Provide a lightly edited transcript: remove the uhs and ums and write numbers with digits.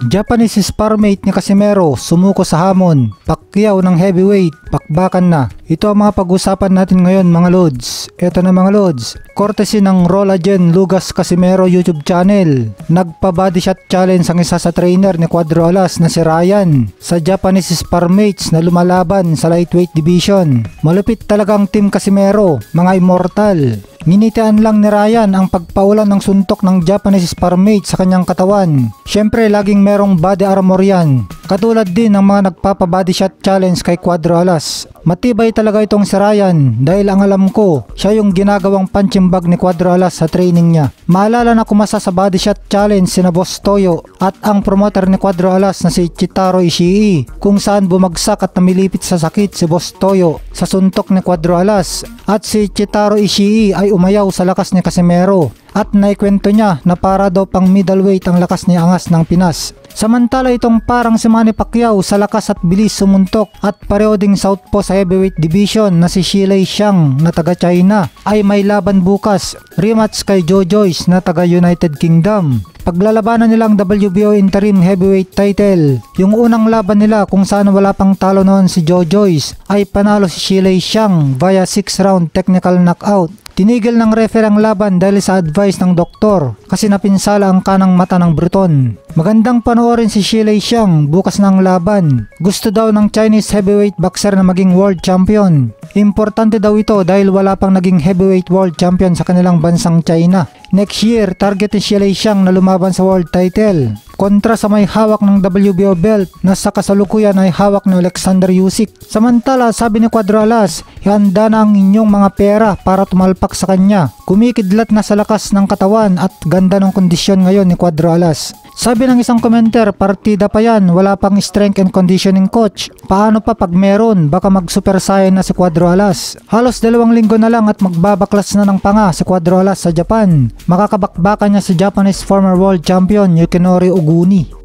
Japanese sparmate ni Casimero sumuko sa hamon, Pacquiao ng heavyweight, pakbakan na. Ito ang mga pag-usapan natin ngayon mga lods. Ito na mga lods, courtesy ng Rolagen Lugas Casimero YouTube channel. Nagpa-body shot challenge ang isa sa trainer ni Cuadro Alas na si Ryan sa Japanese sparmates na lumalaban sa lightweight division. Malupit talagang team Casimero, mga immortal. Nginitian lang ni Ryan ang pagpaulan ng suntok ng Japanese sparmate sa kanyang katawan. Syempre laging merong body armor yan. Katulad din ng mga nagpapa-body shot challenge kay Cuadro Alas. Matibay talaga itong si Ryan dahil ang alam ko, siya yung ginagawang punching bag ni Cuadro Alas sa training niya. Maalala na kumasa sa body shot challenge sina Boss Toyo at ang promoter ni Cuadro Alas na si Chitaro Ishii, kung saan bumagsak at namilipit sa sakit si Boss Toyo sa suntok ni Cuadro Alas at si Chitaro Ishii ay umayaw sa lakas ni Casimero at naikwento niya na para daw pang middleweight ang lakas ni Angas ng Pinas. Samantala itong parang si Manny Pacquiao sa lakas at bilis sumuntok at pareho ding southpaw sa heavyweight division na si Shilei Xiang na taga China ay may laban bukas, rematch kay Joe Joyce na taga United Kingdom. Paglalabanan nilang WBO interim heavyweight title. Yung unang laban nila kung saan wala pang talo noon si Joe Joyce ay panalo si Shilei Xiang via 6 round technical knockout. Tinigil ng referee ang laban dahil sa advice ng doktor kasi napinsala ang kanang mata ng Bruton. Magandang panoorin si Shilei Xiang bukas ng laban. Gusto daw ng Chinese heavyweight boxer na maging world champion. Importante daw ito dahil wala pang naging heavyweight world champion sa kanilang bansang China. Next year, target ni Shilei Xiang na lumaban sa world title. Kontra sa may hawak ng WBO belt na sa kasalukuyan ay hawak ni Alexander Usyk. Samantala, sabi ni Cuadro Alas, ihanda na ang inyong mga pera para tumalpak sa kanya. Kumikidlat na sa lakas ng katawan at ganda ng kondisyon ngayon ni Cuadro Alas. Sabi ng isang commenter, partida pa yan, wala pang strength and conditioning coach. Paano pa pag meron, baka mag super saiyan na si Cuadro Alas. Halos 2 linggo na lang at magbabaklas na ng panga si Cuadro Alas sa Japan. Makakabakbakan niya si Japanese former world champion Yukinori Oguni.